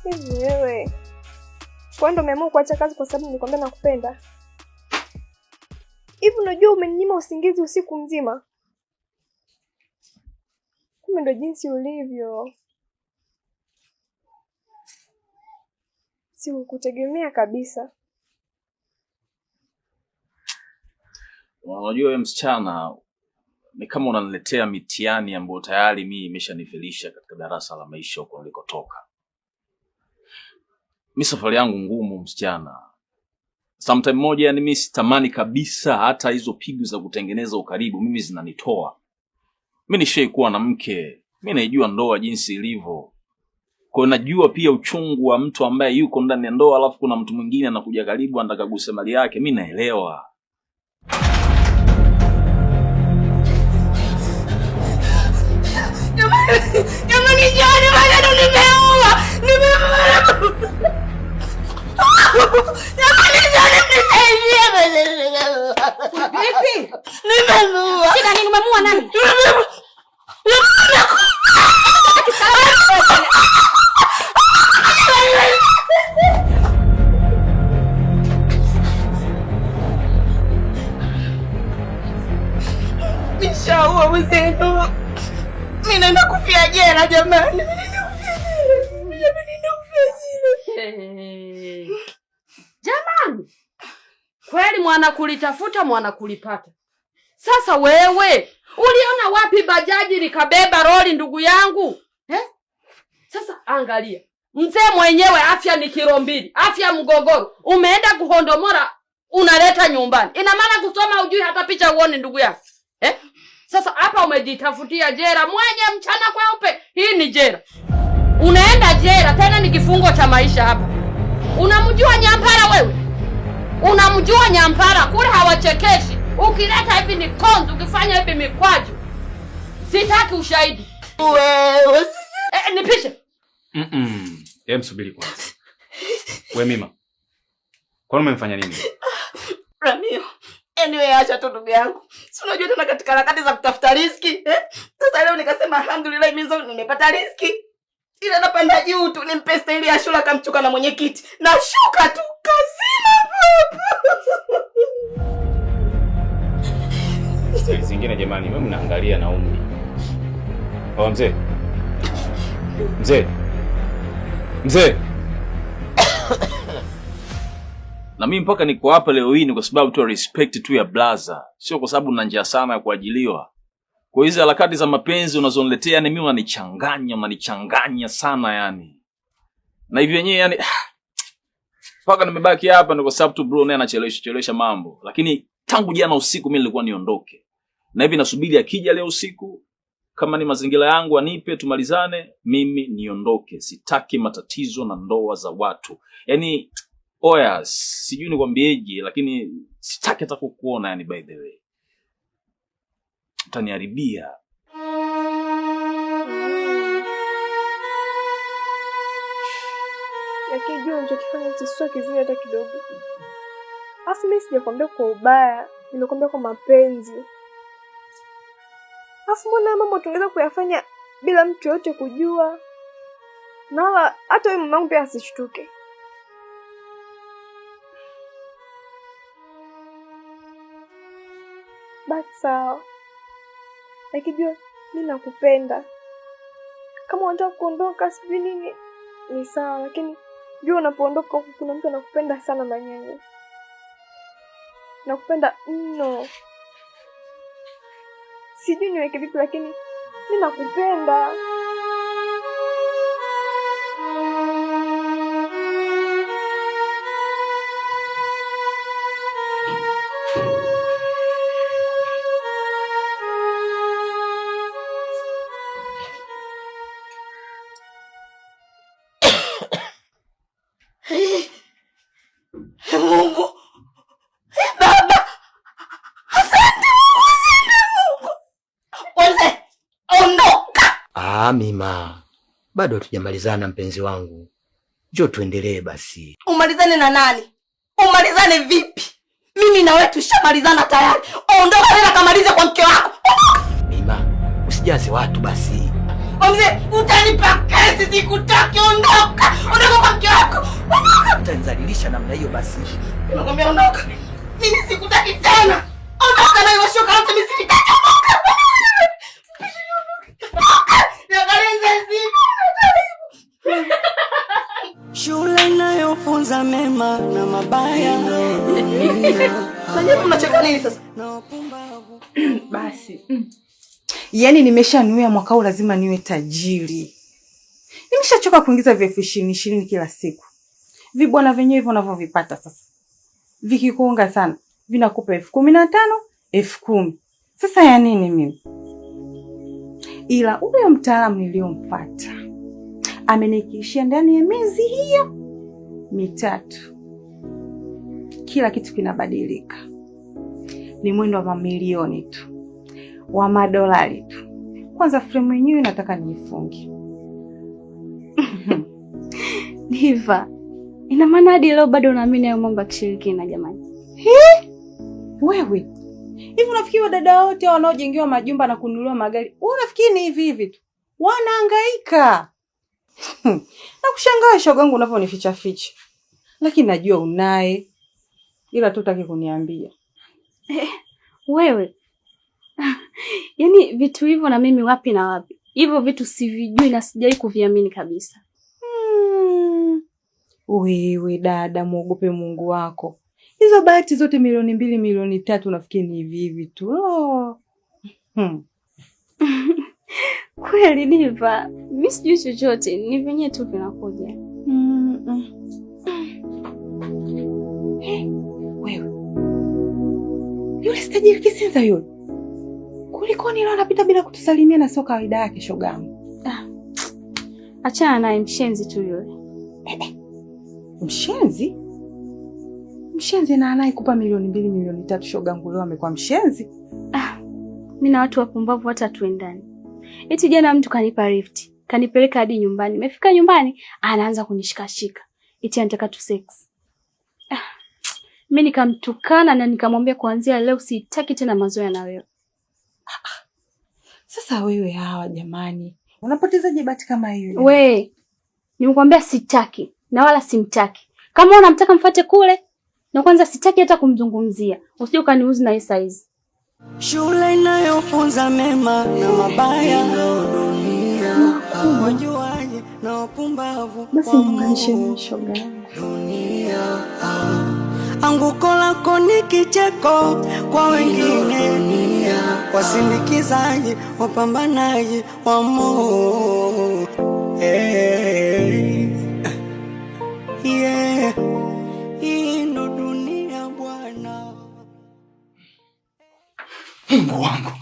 Hivi wewe, kwa nini umeamua kuacha kazi kwa sababu nilikwambia nakupenda? Hivi unajua umeninyima usingizi usiku mzima? Kumbe ndo jinsi ulivyo. Sikukutegemea kabisa. Unajua wewe msichana, ni kama unaniletea mitihani ambayo tayari mimi imeshanifilisha katika darasa la maisha huko nilikotoka. Mimi safari yangu ngumu msichana. Sometime moja yani mimi sitamani kabisa hata hizo pigo za kutengeneza ukaribu mimi zinanitoa. Mimi nishaikuwa na mke, mimi naijua ndoa jinsi ilivyo. Kwa najua pia uchungu wa mtu ambaye yuko ndani ya ndoa alafu kuna mtu mwingine anakuja karibu anataka kugusa mali yake, mimi naelewa. Jamani John, bado nimeua. Jamani John, vipi? Nimeua. Shida nini, umemuua nani? Nishaua mzee. Mimi naenda kufia jela jamani. Jamani. Kweli mwana kulitafuta mwana kulipata. Sasa wewe, uliona wapi bajaji likabeba roli ndugu yangu? Sasa angalia. Mzee mwenyewe afya ni kilo 2, afya mgogoro. Umeenda kuhondomora unaleta nyumbani. Ina maana kusoma ujui hata picha uone ndugu yangu. Sasa hapa umejitafutia jela mwenye mchana kweupe. Hii ni jela. Unaenda jela tena ni kifungo cha maisha hapa. Unamjua Nyampara wewe? Unamjua Nyampara? Kule hawachekeshi. Ukileta hivi ni konzi, ukifanya hivi mikwaju. Sitaki ushahidi. Wewe nipishe. Msubiri kwanza. Wewe Mima. Kwa nini umemfanya nini? Ramio. Anyway, acha tu ndugu yangu. Si unajua tuna katika harakati za kutafuta riziki, Sasa leo nikasema alhamdulillah mimi nimepata riziki. Ila napanda juu tu nimpe staili ya shula kamchuka na mwenyekiti. Na shuka tu kazima Staili zingine jamani, wewe mnaangalia na umri. Baba mzee. Mzee. Na mimi mpaka niko hapa leo hii ni kwa sababu tu respect tu ya blaza. Sio kwa sababu nina njaa sana ya kuajiliwa. Kwa hizo harakati za mapenzi unazoniletea yani mimi unanichanganya sana yani. Na hivyo yenyewe yani mpaka nimebaki hapa ni kwa sababu tu bro naye anachelewesha mambo. Lakini tangu jana usiku mimi nilikuwa niondoke. Na hivi nasubiri akija leo usiku kama ni mazingira yangu anipe tumalizane mimi niondoke. Sitaki matatizo na ndoa za watu. Yaani oya, sijui nikwambieje lakini sitaki hata kukuona yani by the way. Utaniharibia. Lakini jua unachokifanya sio kizuri hata kidogo. Afu mimi sijakwambia kwa ubaya, nimekwambia kwa mapenzi. Afu mbona mambo tungeweza kuyafanya bila mtu yote kujua? Na hata wewe mama pia asishtuke. Basi sawa. Lakini jua mimi nakupenda. Kama unataka kuondoka sijui nini ni sawa, lakini jua unapoondoka huko kuna mtu anakupenda sana Manyanya. Nakupenda mno. Sijui niweke vipi lakini mimi nakupenda. Mungu. Baba. Asante Mungu. Wewe ondoka. Mima. Bado hatujamalizana mpenzi wangu. Njoo tuendelee basi. Umalizane na nani? Umalizane vipi? Mimi na wewe tushamalizana tayari. Ondoka nenda kamalize kwa mke wako. Mima, usijaze watu basi. Mzee, utanipa kesi sikutaki, ondoka. Ondoka. maisha namna hiyo basi. Nakwambia ondoka. Mimi sikutaki tena. Ondoka na hiyo shoka yote, mimi sikutaki. Shule inayofunza mema na mabaya. Sasa unacheka nini sasa? Basi. Yaani nimeshanuia mwaka huu lazima niwe tajiri. Nimeshachoka kuingiza vya 20,20 kila siku. Vibwana venyewe hivyo unavyovipata sasa. Vikikuunga sana, vinakupa 15,000, 10,000. Sasa ya nini mimi? Ila huyo mtaalamu niliompata amenikishia ndani ya miezi hiyo 3 kila kitu kinabadilika. Ni mwendo wa mamilioni tu, wa madolari tu. Kwanza frame yenyewe nataka niifunge. Diva, ina maana hadi leo bado unaamini hayo mambo ya kishirikina jamani? Wewe, hivi unafikiri dada wote wanaojengewa majumba na kununuliwa magari, wewe unafikiri ni hivi hivi tu? Wanahangaika. Na kushangaa shogangu unavyonificha ficha. Lakini najua unaye. Ila tu hutaki kuniambia. Wewe. Yaani vitu hivyo na mimi wapi na wapi? Hivyo vitu sivijui na sijai kuviamini kabisa. Wewe dada, muogope Mungu wako. Hizo bahati zote 2,000,000, 3,000,000 unafikiri ni hivi hivi tu. Kweli Diva, mimi sijui chochote, ni venye tu vinakuja. Wewe. Yule stajiri kisinza yule. Kulikoni leo anapita bila kutusalimia na sio kawaida yake shogangu. Achana naye, mshenzi tu yule. Mshenzi? Mshenzi na anayekupa 2,000,000, 3,000,000 shogangu leo amekuwa mshenzi? Mimi na watu wapumbavu hata tuendani. Eti jana mtu kanipa lift, kanipeleka hadi nyumbani. Nimefika nyumbani, anaanza kunishikashika. Eti anataka tu sex. Mimi nikamtukana na nikamwambia kuanzia leo sitaki tena mazoea na wewe. Sasa wewe hawa jamani, unapotezaje bahati kama hiyo? We, nimekuambia sitaki na wala simtaki. Kama unamtaka mfuate kule, na kwanza sitaki hata kumzungumzia. Usije ukaniuzi na hii size. Shule inayofunza mema na mabaya. Wajuaje na wapumbavu. Basi niunganishe na shoga yangu. Anguko lako ni kicheko kwa wengine. Wasindikizaji, wapambanaji wa Mungu. Yeah. Hii ndo dunia bwana. Mungu wangu,